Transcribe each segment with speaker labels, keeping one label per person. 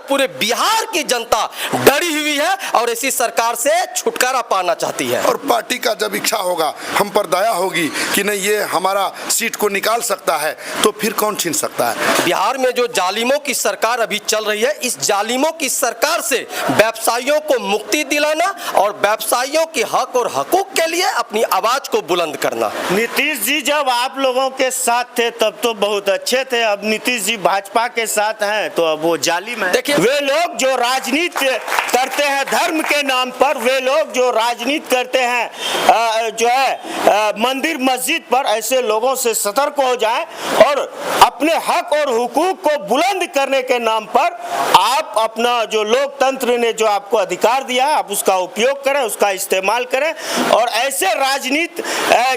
Speaker 1: पूरे बिहार की जनता डरी हुई है और ऐसी सरकार से छुटकारा पाना चाहती है।
Speaker 2: और पार्टी का जब इच्छा होगा, हम पर दया होगी कि नहीं ये हमारा सीट को निकाल सकता है, तो फिर कौन छीन सकता है।
Speaker 1: बिहार में जो जालिमों की सरकार अभी चल रही है, इस जालिमों की सरकार से व्यवसायियों को मुक्ति दिलाना और व्यवसायियों के हक और हकूक के लिए अपनी आवाज को बुलंद करना।
Speaker 3: नीतीश जी जब आप लोगों के साथ थे तब तो बहुत अच्छे थे, अब नीतीश जी भाजपा के साथ हैं तो अब वो जालिम है।
Speaker 1: देखिए,
Speaker 3: वे लोग जो राजनीति करते हैं धर्म के नाम पर, वे लोग जो राजनीति करते हैं जो है मंदिर मस्जिद पर, ऐसे लोगों से सतर्क हो जाएं और अपने हक और हुकूक को बुलंद करने के नाम पर आप अपना जो लोकतंत्र ने जो आपको अधिकार दिया आप उसका उपयोग करें, उसका इस्तेमाल करें और ऐसे राजनीति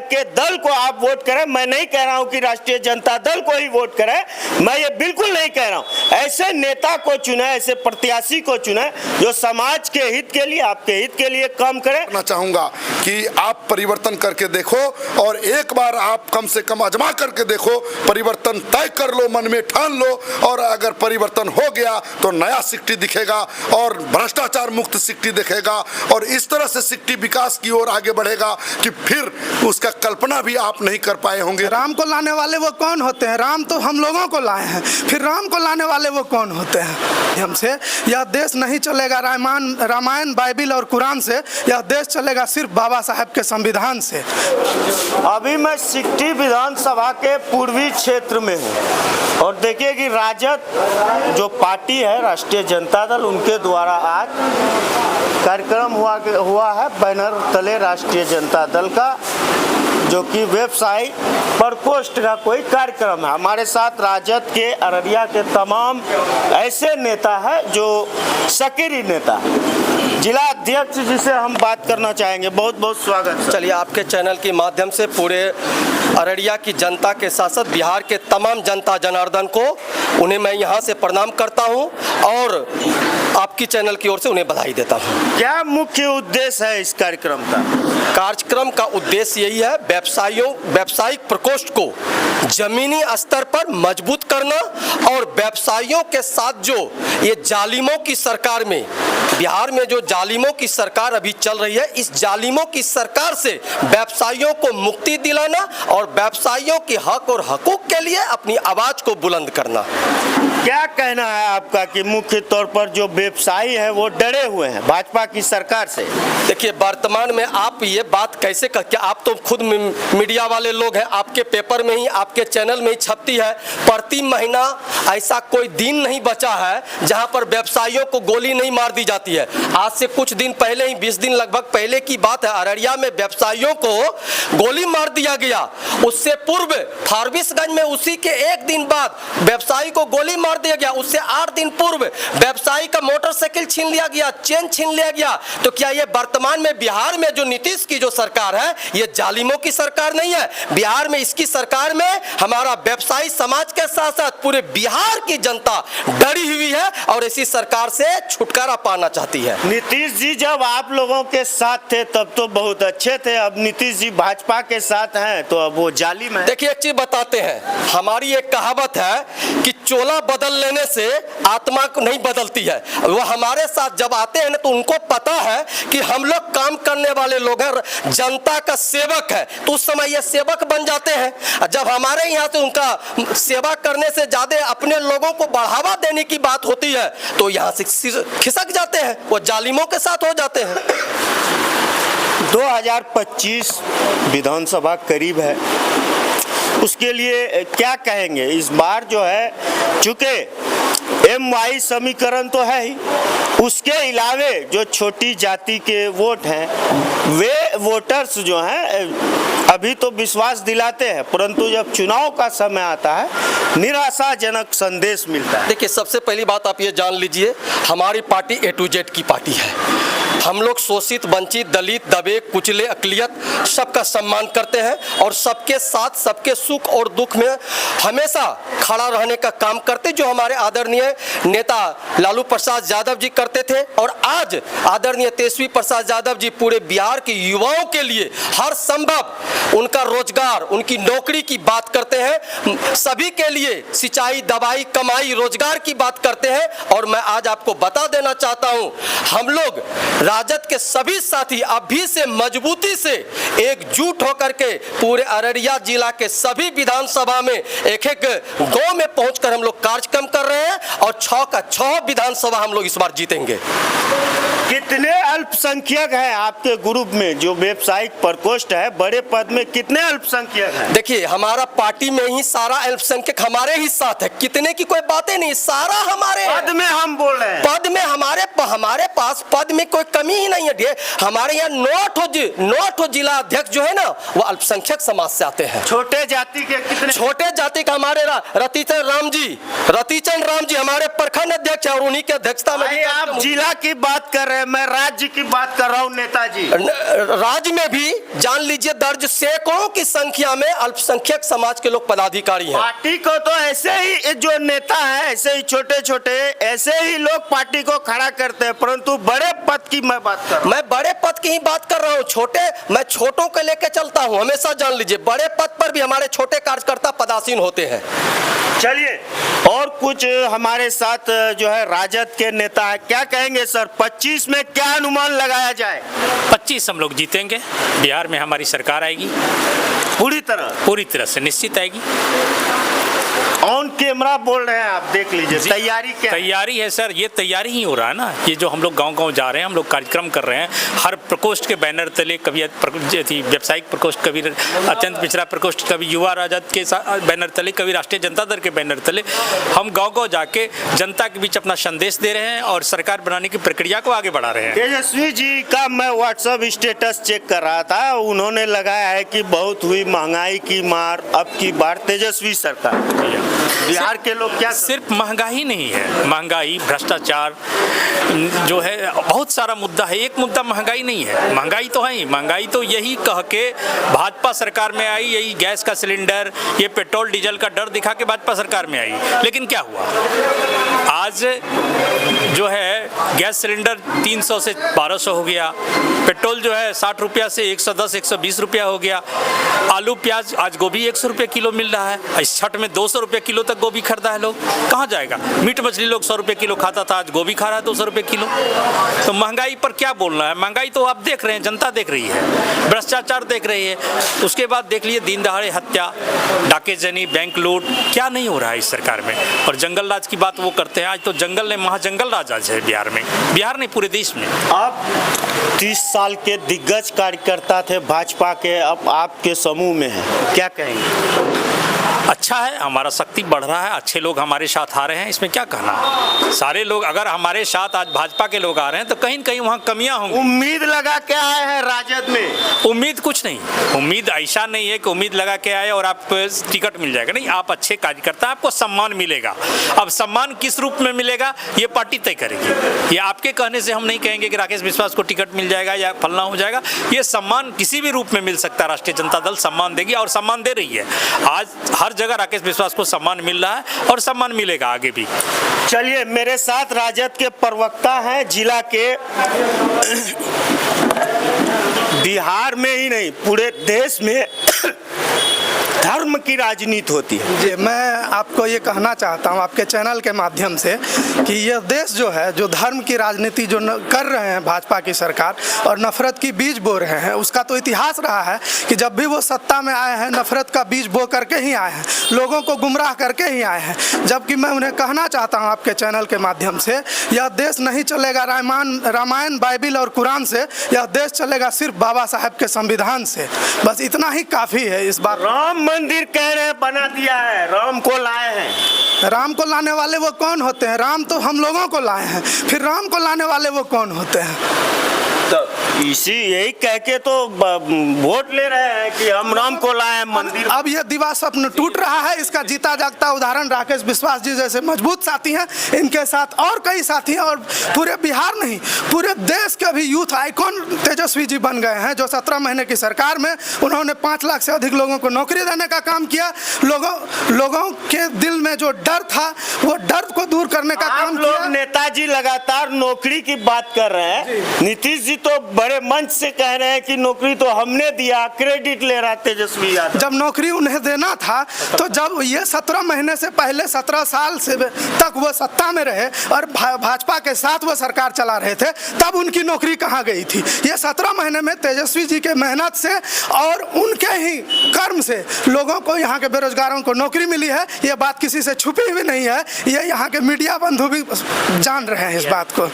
Speaker 3: के दल को आप वोट करें। मैं नहीं कह रहा हूं कि राष्ट्रीय जनता दल को ही वोट करें, मैं ये बिल्कुल नहीं कह रहा हूं। ऐसे नेता को चुने, ऐसे प्रत्याशी को चुने जो समाज के हित के लिए, आपके हित के लिए काम करे।
Speaker 2: मैं चाहूंगा कि आप परिवर्तन करके देखो और एक बार आप कम से कम आजमा करके देखो, परिवर्तन तय कर लो, मन में ठान लो और अगर परिवर्तन हो गया तो नया सिक्टी दिखेगा और भ्रष्टाचार मुक्त सिक्टी दिखेगा और इस तरह से सिक्टी विकास की ओर आगे बढ़ेगा कि फिर उसका कल्पना भी आप नहीं कर पाए होंगे।
Speaker 4: राम को लाने वाले वो कौन होते हैं? राम तो हम लोगों को लाए हैं, फिर राम को लाने वाले वो कौन होते हैं? हमसे यह देश नहीं चलेगा रामायण बाइबिल और कुरान से, यह देश चलेगा सिर्फ बाबा साहब के संविधान से।
Speaker 3: अभी मैं सिकटी विधानसभा के पूर्वी क्षेत्र में हूँ और देखिए कि राजद जो पार्टी है राष्ट्रीय जनता दल, उनके द्वारा आज कार्यक्रम हुआ है बैनर तले राष्ट्रीय जनता दल का, जो कि वेबसाइट पर पोस्ट का कोई कार्यक्रम है। हमारे साथ राजद के अररिया के तमाम ऐसे नेता है जो सक्रिय नेता है। जिला अध्यक्ष जिसे हम बात करना चाहेंगे, बहुत बहुत स्वागत।
Speaker 1: चलिए, आपके चैनल के माध्यम से पूरे अररिया की जनता के साथ साथ बिहार के तमाम जनता जनार्दन को उन्हें मैं यहाँ से प्रणाम करता हूँ और आपकी चैनल की ओर से उन्हें बधाई देता हूँ।
Speaker 3: क्या मुख्य उद्देश्य है इस कार्यक्रम का?
Speaker 1: कार्यक्रम का उद्देश्य यही है व्यावसायिक प्रकोष्ठ को जमीनी स्तर पर मजबूत करना और व्यवसायियों के साथ जो ये जालिमों की सरकार में, बिहार में जो जालिमों की सरकार अभी चल रही है, इस जालिमों की सरकार से व्यवसायियों को मुक्ति दिलाना और व्यवसायियों के हक और हकूक के लिए अपनी आवाज को बुलंद करना।
Speaker 3: क्या कहना है आपका कि मुख्य तौर पर जो व्यवसायी है वो डरे हुए हैं भाजपा की सरकार से?
Speaker 1: देखिए, वर्तमान में आप ये बात कैसे क्या आप तो खुद मीडिया वाले लोग हैं, आपके पेपर में ही, आपके चैनल में ही छपती है। प्रति महीना ऐसा कोई दिन नहीं बचा है जहां पर व्यवसायियों को गोली नहीं मार दी जाती है। आज से कुछ दिन पहले ही, 20 दिन लगभग पहले की बात है, अररिया में व्यवसायियों को गोली मार दिया गया। उससे पूर्व फारबिसगंज में उसी के एक दिन बाद व्यवसायी को गोली मार दिया गया। उससे 8 दिन पूर्व व्यवसायी का मोटरसाइकिल छीन लिया गया, चेन छीन लिया गया। तो क्या ये वर्तमान में बिहार में जो नीतीश की जो सरकार है, ये जालिमों की सरकार नहीं है? बिहार में इसकी सरकार में हमारा व्यवसायी समाज के साथ साथ पूरे बिहार की जनता डरी हुई है और ऐसी सरकार से छुटकारा पाना चाहती है।
Speaker 3: नीतीश जी जब आप लोगों के साथ थे तब तो बहुत अच्छे थे, अब नीतीश जी भाजपा के साथ हैं तो अब वो जालिम है।
Speaker 1: देखिए, एक चीज बताते हैं, हमारी एक कहावत है कि चोला बदल लेने से आत्मा नहीं बदलती है। वो हमारे साथ जब आते हैं ना तो उनको पता है कि हम लोग काम करने वाले लोग हैं, जनता का सेवक है, तो उस समय ये सेवक बन जाते हैं। जब हमारे यहाँ से उनका सेवा करने से ज्यादा अपने लोगों को बढ़ावा देने की बात होती है तो यहाँ से खिसक जाते हैं, वो जालिमों के साथ हो जाते हैं।
Speaker 3: 2025 विधानसभा करीब है, उसके लिए क्या कहेंगे? इस बार जो है चूंकि MY समीकरण तो है ही, उसके अलावे जो छोटी जाति के वोट हैं वे वोटर्स जो हैं अभी तो विश्वास दिलाते हैं, परंतु जब चुनाव का समय आता है निराशाजनक संदेश मिलता है।
Speaker 1: देखिए, सबसे पहली बात आप ये जान लीजिए, हमारी पार्टी A to Z की पार्टी है। हम लोग शोषित, वंचित, दलित, दबे, कुचले, अकलियत सबका सम्मान करते हैं और सबके साथ सबके सुख और दुख में हमेशा खड़ा रहने का काम करते, जो हमारे आदरणीय नेता लालू प्रसाद यादव जी करते थे। और आज आदरणीय तेजस्वी प्रसाद यादव जी पूरे बिहार के युवाओं के लिए हर संभव उनका रोजगार, उनकी नौकरी की बात करते हैं, सभी के लिए सिंचाई, दवाई, कमाई, रोजगार की बात करते हैं। और मैं आज आपको बता देना चाहता हूं, हम लोग राजद के सभी साथी अभी से मजबूती से एकजुट होकर के पूरे अररिया जिला के सभी विधानसभा में एक एक गांव में पहुंचकर हम लोग कार्यक्रम कर रहे हैं और 6 का 6 विधानसभा हम लोग इस बार जीतेंगे।
Speaker 3: कितने अल्पसंख्यक हैं आपके ग्रुप में? जो व्यावसायिक प्रकोष्ठ है, बड़े पद में कितने अल्पसंख्यक हैं?
Speaker 1: देखिए, हमारा पार्टी में ही सारा अल्पसंख्यक हमारे ही साथ है, कितने की कोई बातें नहीं, सारा हमारे
Speaker 3: पद में हम बोल रहे हैं।
Speaker 1: पद में हमारे पास पद में कोई कमी ही नहीं है। हमारे यहाँ 9 जिला अध्यक्ष जो है ना, वो अल्पसंख्यक समाज से आते हैं।
Speaker 3: छोटे जाति के कितने?
Speaker 1: छोटे जाति का हमारे रतिचंद राम जी हमारे प्रखंड अध्यक्ष है और उन्हीं की अध्यक्षता में भी
Speaker 3: आप जिला की बात कर रहे हैं, मैं राज्य की बात कर रहा हूँ नेताजी।
Speaker 1: राज्य में भी जान लीजिए दर्ज सैकड़ों की संख्या में अल्पसंख्यक समाज के लोग पदाधिकारी हैं।
Speaker 3: पार्टी को तो ऐसे ही जो नेता है, ऐसे ही छोटे छोटे ऐसे ही लोग पार्टी को खड़ा करते हैं, परंतु बड़े पद की मैं बात कर रहा हूं।
Speaker 1: मैं बड़े पद की ही बात कर रहा हूँ। मैं छोटों को लेकर चलता हूँ हमेशा, जान लीजिए बड़े पद पर भी हमारे छोटे कार्यकर्ता पदासीन होते हैं।
Speaker 3: चलिए, और कुछ हमारे साथ जो है राजद के नेता है, क्या कहेंगे सर? 25 में क्या अनुमान लगाया जाए?
Speaker 5: 25 हम लोग जीतेंगे। बिहार में हमारी सरकार आएगी,
Speaker 3: पूरी तरह
Speaker 5: से निश्चित आएगी।
Speaker 3: ऑन कैमरा बोल रहे हैं आप, देख लीजिए। तैयारी क्या?
Speaker 5: तैयारी है सर, ये तैयारी ही हो रहा है ना। ये जो हम लोग गांव-गांव जा रहे हैं, हम लोग कार्यक्रम कर रहे हैं, हर प्रकोष्ठ के बैनर तले, कभी व्यावसायिक प्रकोष्ठ, कभी अत्यंत पिछड़ा प्रकोष्ठ, कभी युवा राजद के बैनर तले, कभी राष्ट्रीय जनता दल के बैनर तले, हम गाँव-गाँव जाके जनता के बीच अपना संदेश दे रहे हैं और सरकार बनाने की प्रक्रिया को आगे बढ़ा रहे हैं।
Speaker 3: तेजस्वी जी का मैं व्हाट्सएप स्टेटस चेक कर रहा था, उन्होंने लगाया है कि बहुत हुई महंगाई की मार अब की बार तेजस्वी सरकार। बिहार के लोग क्या?
Speaker 5: सिर्फ महंगाई नहीं है, महंगाई, भ्रष्टाचार जो है, बहुत सारा मुद्दा है। एक मुद्दा महंगाई नहीं है, महंगाई तो है ही। महंगाई तो यही कह के भाजपा सरकार में आई, यही गैस का सिलेंडर, ये पेट्रोल डीजल का डर दिखा के भाजपा सरकार में आई। लेकिन क्या हुआ? आज जो है गैस सिलेंडर 300 से 1200 हो गया, पेट्रोल जो है 60 रुपया से 110 120 रुपया हो गया, आलू प्याज, आज गोभी 100 रुपये किलो मिल रहा है। इस छठ में 200 रुपये किलो तक गोभी खरीदा है लोग, कहाँ जाएगा? मीट मछली लोग 100 रुपये किलो खाता था, आज गोभी खा रहा है 200 रुपये किलो। तो महंगाई पर क्या बोलना है? महंगाई तो आप देख रहे हैं, जनता देख रही है, भ्रष्टाचार देख रही है। उसके बाद देख लिए दिन दहाड़े हत्या, डाकेजनी, बैंक लूट, क्या नहीं हो रहा है इस सरकार में। और जंगल राज की बात वो करते हैं, आज तो जंगल ने महाजंगल राज आज है बिहार में, बिहार नहीं पूरे देश में।
Speaker 3: आप 30 साल के दिग्गज कार्यकर्ता थे भाजपा के, अब आपके समूह में हैं, क्या कहेंगे?
Speaker 5: अच्छा है, हमारा शक्ति बढ़ रहा है, अच्छे लोग हमारे साथ आ रहे हैं, इसमें क्या कहना। सारे लोग अगर हमारे साथ आज भाजपा के लोग आ रहे हैं तो कहीं न कहीं वहाँ कमियां होंगी।
Speaker 3: उम्मीद लगा के आए हैं राजद में?
Speaker 5: उम्मीद कुछ नहीं, उम्मीद ऐसा नहीं है कि उम्मीद लगा के आए और आप टिकट मिल जाएगा, नहीं। आप अच्छे कार्यकर्ता, आपको सम्मान मिलेगा। अब सम्मान किस रूप में मिलेगा ये पार्टी तय करेगी। ये आपके कहने से हम नहीं कहेंगे कि राकेश विश्वास को टिकट मिल जाएगा या फलना हो जाएगा। ये सम्मान किसी भी रूप में मिल सकता है, राष्ट्रीय जनता दल सम्मान देगी और सम्मान दे रही है। आज हर जगह राकेश विश्वास को सम्मान मिल रहा है और सम्मान मिलेगा आगे भी।
Speaker 3: चलिए, मेरे साथ राजद के प्रवक्ता हैं जिला के, बिहार में ही नहीं पूरे देश में धर्म की राजनीति होती है।
Speaker 4: जी, मैं आपको ये कहना चाहता हूँ आपके चैनल के माध्यम से कि यह देश जो है, जो धर्म की राजनीति जो कर रहे हैं भाजपा की सरकार और नफरत की बीज बो रहे हैं, उसका तो इतिहास रहा है कि जब भी वो सत्ता में आए हैं नफरत का बीज बो करके ही आए हैं, लोगों को गुमराह करके ही आए हैं। जबकि मैं उन्हें कहना चाहता हूँ आपके चैनल के माध्यम से, यह देश नहीं चलेगा रामायण बाइबिल और कुरान से, यह देश चलेगा सिर्फ बाबा साहब के संविधान से। बस इतना ही काफ़ी है इस बात।
Speaker 3: राम मंदिर कह रहे हैं बना दिया है, राम को लाए हैं।
Speaker 4: राम को लाने वाले वो कौन होते हैं? राम तो हम लोगों को लाए हैं, फिर राम को लाने वाले वो कौन होते हैं?
Speaker 3: तो यही कह के तो वोट ले रहे हैं कि हम राम को लाए मंदिर।
Speaker 4: अब ये दिवा स्वप्न टूट रहा है। इसका जीता जागता उदाहरण राकेश विश्वास जी जैसे मजबूत साथी हैं, इनके साथ और कई साथी हैं, और पूरे बिहार नहीं पूरे देश के भी यूथ आइकॉन तेजस्वी जी बन गए हैं, जो 17 महीने की सरकार में उन्होंने 5 लाख से अधिक लोगों को नौकरी देने का काम किया। लोगों के दिल में जो डर था वो डर को दूर करने का काम किया।
Speaker 3: लोग नेताजी लगातार नौकरी की बात कर रहे हैं, नीतीश जी तो बड़े मंच से कह रहे हैं कि नौकरी तो हमने दिया, क्रेडिट ले रहा तेजस्वी यादव।
Speaker 4: जब नौकरी उन्हें देना था तो जब ये 17 महीने से पहले 17 साल से तक वो सत्ता में रहे और भाजपा के साथ वो सरकार चला रहे थे, तब उनकी नौकरी कहाँ गई थी? ये 17 महीने में तेजस्वी जी के मेहनत से और उनके ही कर्म से लोगों को, यहाँ के बेरोजगारों को नौकरी मिली है। ये बात किसी से छुपी हुई नहीं है, ये यहाँ के मीडिया बंधु भी जान रहे हैं इस बात को।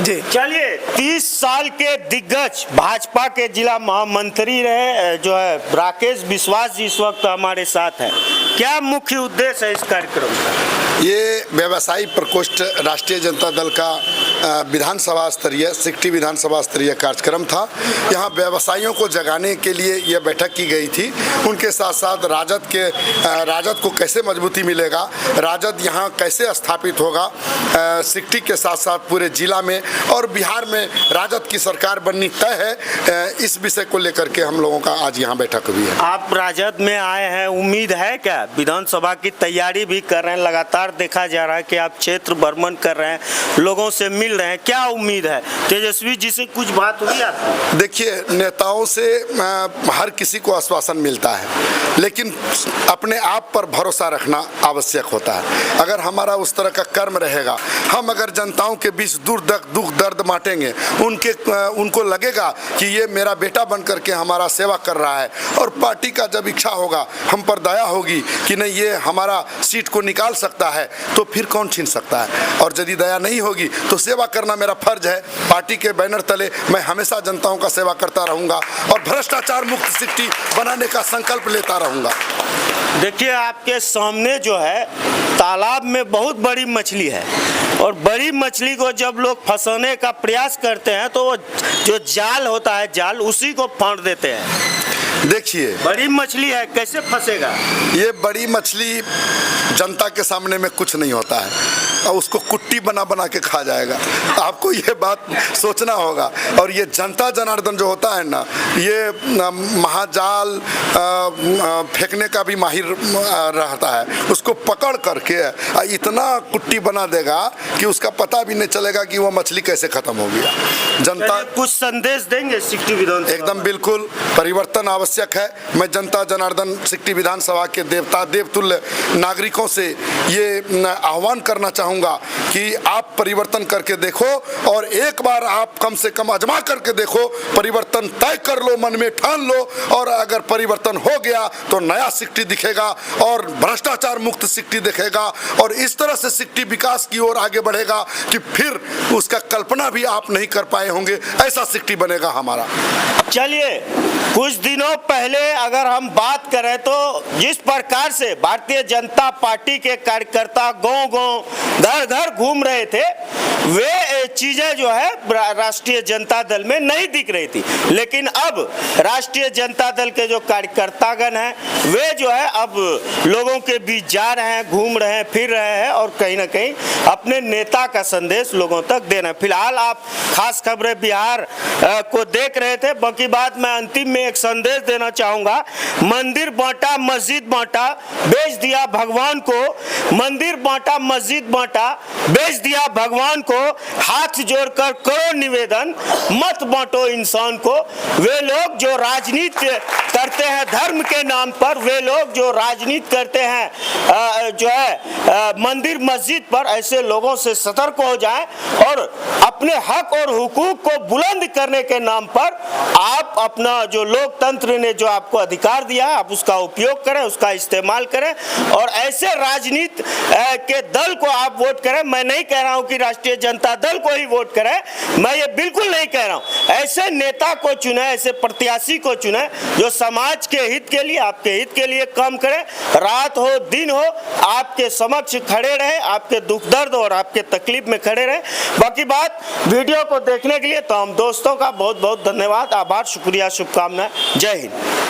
Speaker 4: जी
Speaker 3: चलिए, 30 साल के दिग्गज भाजपा के जिला महामंत्री रहे जो है राकेश विश्वास जी इस वक्त हमारे साथ हैं। क्या मुख्य उद्देश्य है इस कार्यक्रम का?
Speaker 2: ये व्यवसायी प्रकोष्ठ राष्ट्रीय जनता दल का विधानसभा स्तरीय सिकटी विधानसभा स्तरीय कार्यक्रम था। यहाँ व्यवसायियों को जगाने के लिए ये बैठक की गई थी। उनके साथ साथ राजद को कैसे मजबूती मिलेगा, राजद यहाँ कैसे स्थापित होगा, सिकटी के साथ साथ पूरे जिला में और बिहार में राजद की सरकार बननी तय है, इस विषय को लेकर के हम लोगों का आज यहाँ बैठक हुई है।
Speaker 3: आप राजद में आए हैं, उम्मीद है क्या? विधानसभा की तैयारी भी कर रहे हैं, लगातार देखा जा रहा है कि आप क्षेत्र भ्रमण कर रहे हैं, लोगों से मिल रहे हैं, क्या उम्मीद है? तेजस्वी जी से कुछ बात हुई आपकी?
Speaker 2: देखिए, नेताओं से हर किसी को आश्वासन मिलता है, लेकिन अपने आप पर भरोसा रखना आवश्यक होता है। अगर हमारा उस तरह का कर्म रहेगा, हम अगर जनताओं के बीच दुख दर्द बांटेंगे, उनको लगेगा कि ये मेरा बेटा बन करके हमारा सेवा कर रहा है, और पार्टी का जब इच्छा होगा, हम पर दया होगी कि नहीं ये हमारा सीट को निकाल सकता है, तो फिर कौन छीन सकता है? और यदि दया नहीं होगी तो सेवा करना मेरा फर्ज है। पार्टी के बैनर तले मैं हमेशा जनताओं का सेवा करता रहूंगा और भ्रष्टाचार मुक्त सिटी बनाने का संकल्प लेता रहूंगा।
Speaker 3: देखिए, आपके सामने जो है तालाब में बहुत बड़ी मछली है, और बड़ी मछली को जब लोग फंसाने का प्रयास करते हैं तो वो जो जाल होता है, जाल उसी को फाड़ देते हैं।
Speaker 2: देखिए,
Speaker 3: बड़ी मछली है, कैसे फंसेगा?
Speaker 2: ये बड़ी मछली जनता के सामने में कुछ नहीं होता है, और उसको कुट्टी बना बना के खा जाएगा। आपको ये बात सोचना होगा। और ये जनता जनार्दन जो होता है ना, ये महाजाल फेंकने का भी माहिर रहता है। उसको पकड़ करके इतना कुट्टी बना देगा कि उसका पता भी नहीं चलेगा कि वो मछली कैसे खत्म हो गया। जनता
Speaker 3: कुछ संदेश देंगे सिकटी विधानसभा?
Speaker 2: एकदम बिल्कुल, परिवर्तन आवश्यक है। मैं जनता जनार्दन सिकटी विधानसभा के देवता देवतुल्य नागरिकों से ये आह्वान करना चाहूँगा कि आप परिवर्तन करके देखो, और एक बार आप कम से कम आजमा करके देखो, परिवर्तन तय कर लो, मन में ठान लो, और अगर परिवर्तन हो गया तो नया सिकटी दिखेगा और भ्रष्टाचार मुक्त सिकटी दिखेगा, और इस तरह से सिकटी विकास की ओर आगे बढ़ेगा कि फिर उसका कल्पना भी आप नहीं कर पाए होंगे, ऐसा सिकटी बनेगा हमारा।
Speaker 3: चलिए, कुछ दिनों पहले अगर हम बात करें तो जिस प्रकार से भारतीय जनता पार्टी के कार्यकर्ता गांव-गांव घर-घर घूम रहे थे, वे चीजें जो है राष्ट्रीय जनता दल में नहीं दिख रही थी। लेकिन अब राष्ट्रीय जनता दल के जो कार्यकर्तागण हैं, वे जो है अब लोगों के बीच जा रहे हैं, घूम रहे हैं, फिर रहे हैं, और कहीं ना कहीं अपने नेता का संदेश लोगों तक दे रहे हैं। फिलहाल आप खास खबरें बिहार को देख रहे थे। बाकी बात मैं अंतिम में एक संदेश देना चाहूंगा। मंदिर बांटा, मस्जिद बांटा, बेच दिया भगवान को। मंदिर बांटा, मस्जिद बांटा, बेच दिया भगवान को। हाथ जोड़कर करो निवेदन, मत बांटो इंसान को। वे लोग जो राजनीति करते हैं धर्म के नाम पर, वे लोग जो राजनीति करते हैं जो है मंदिर मस्जिद पर, ऐसे लोगों से सतर्क हो जाएं और अपने हक और हुकूक को बुलंद करने के नाम पर आप अपना जो लोकतंत्र ने जो आपको अधिकार दिया, आप उसका उपयोग करें, उसका इस्तेमाल करें, और ऐसे राजनीति के दल को आप वोट करें। मैं नहीं कह रहा हूं कि राष्ट्रीय जनता दल को ही वोट करें, मैं ये बिल्कुल नहीं कह रहा हूं। ऐसे नेता को चुने, ऐसे प्रत्याशी को चुने जो समाज के हित के लिए, आपके हित के लिए काम करें। रात हो दिन हो आपके समक्ष खड़े रहे, आपके दुख दर्द और आपके तकलीफ में खड़े रहे। बाकी बात वीडियो को देखने के लिए तमाम दोस्तों का बहुत बहुत धन्यवाद, आभार, शुक्रिया, शुभकामनाएं। जय हिंद।